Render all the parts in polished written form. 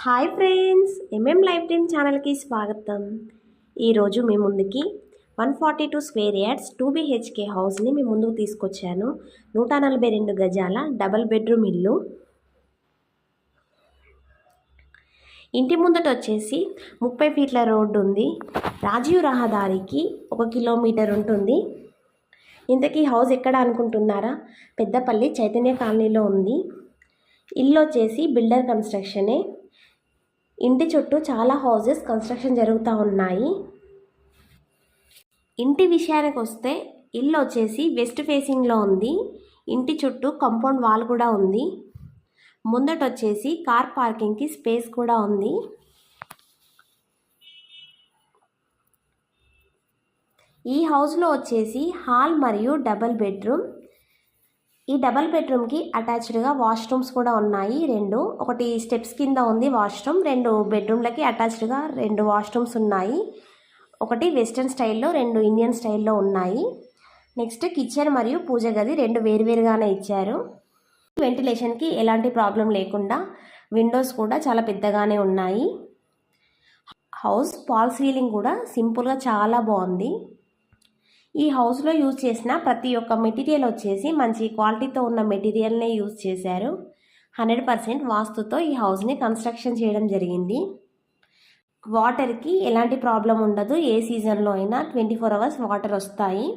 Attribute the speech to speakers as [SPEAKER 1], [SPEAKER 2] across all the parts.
[SPEAKER 1] Hi friends, life dream ఛానల్కి స్వాగతం. ఈరోజు మీ ముందుకి 142 స్క్వేర్ యార్డ్స్ 2 BHK హౌస్ని మీ ముందుకు తీసుకొచ్చాను. 142 గజాల డబల్ బెడ్రూమ్ ఇల్లు. ఇంటి ముందట వచ్చేసి 30 ఫీట్ల రోడ్డు ఉంది. రాజీవ్ రహదారికి 1 కిలోమీటర్ ఉంటుంది. ఇంతకీ హౌస్ ఎక్కడ అనుకుంటున్నారా? పెద్దపల్లి చైతన్య కాలనీలో ఉంది. ఇల్లు వచ్చేసి బిల్డర్ కన్స్ట్రక్షనే. ఇంటి చుట్టూ చాలా హౌసెస్ కన్స్ట్రక్షన్ జరుగుతూ ఉన్నాయి. ఇంటి విషయానికి వస్తే ఇల్లు వచ్చేసి వెస్ట్ ఫేసింగ్లో ఉంది. ఇంటి చుట్టూ కాంపౌండ్ వాల్ కూడా ఉంది. ముందట వచ్చేసి కార్ పార్కింగ్కి స్పేస్ కూడా ఉంది. ఈ హౌస్లో వచ్చేసి హాల్ మరియు డబల్ బెడ్రూమ్. ఈ డబల్ బెడ్రూమ్కి అటాచ్డ్గా వాష్రూమ్స్ కూడా ఉన్నాయి. ఒకటి స్టెప్స్ కింద ఉంది వాష్రూమ్. 2 బెడ్రూమ్లకి అటాచ్డ్గా 2 వాష్రూమ్స్ ఉన్నాయి. ఒకటి వెస్ట్రన్ స్టైల్లో, 2 ఇండియన్ స్టైల్లో ఉన్నాయి. నెక్స్ట్ కిచెన్ మరియు పూజ గది 2 వేరువేరుగానే ఇచ్చారు. వెంటిలేషన్కి ఎలాంటి ప్రాబ్లం లేకుండా విండోస్ కూడా చాలా పెద్దగానే ఉన్నాయి. హౌస్ ఫాల్ సీలింగ్ కూడా సింపుల్గా చాలా బాగుంది. ఈ హౌస్లో యూజ్ చేసిన ప్రతి ఒక్క మెటీరియల్ వచ్చేసి మంచి క్వాలిటీతో ఉన్న మెటీరియల్నే యూజ్ చేశారు. 100% వాస్తుతో ఈ హౌస్ని కన్స్ట్రక్షన్ చేయడం జరిగింది. వాటర్కి ఎలాంటి ప్రాబ్లం ఉండదు. ఏ సీజన్లో అయినా 24 అవర్స్ వాటర్ వస్తాయి.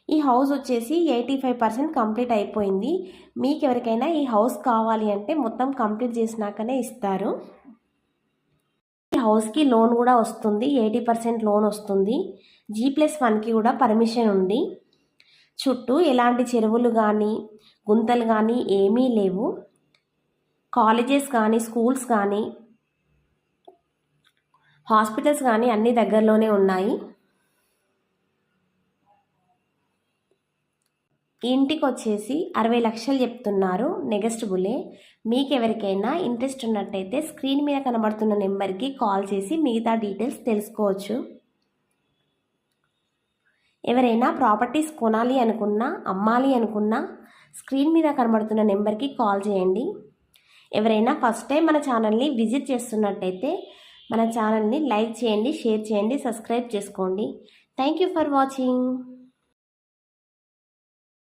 [SPEAKER 1] ఈ హౌస్ వచ్చేసి 85% కంప్లీట్ అయిపోయింది. మీకు ఎవరికైనా ఈ హౌస్ కావాలి అంటే మొత్తం కంప్లీట్ చేసినాకనే ఇస్తారు. హౌస్కి లోన్ కూడా వస్తుంది. 80% లోన్ వస్తుంది. G+1కి కూడా పర్మిషన్ ఉంది. చుట్టూ ఎలాంటి చెరువులు కానీ గుంతలు కానీ ఏమీ లేవు. కాలేజెస్ కానీ స్కూల్స్ కానీ హాస్పిటల్స్ కానీ అన్నీ దగ్గరలోనే ఉన్నాయి. ఇంటికి వచ్చేసి 60 లక్షలు చెప్తున్నారు. నెగెస్టబులే. మీకు ఎవరికైనా ఇంట్రెస్ట్ ఉన్నట్టయితే స్క్రీన్ మీద కనబడుతున్న నెంబర్కి కాల్ చేసి మిగతా డీటెయిల్స్ తెలుసుకోవచ్చు. ఎవరైనా ప్రాపర్టీస్ కొనాలి అనుకున్నా, అమ్మాలి అనుకున్నా స్క్రీన్ మీద కనబడుతున్న నెంబర్కి కాల్ చేయండి. ఎవరైనా ఫస్ట్ టైం మన ఛానల్ని విజిట్ చేస్తున్నట్టయితే మన ఛానల్ని లైక్ చేయండి, షేర్ చేయండి, సబ్స్క్రైబ్ చేసుకోండి. Thank you for watching.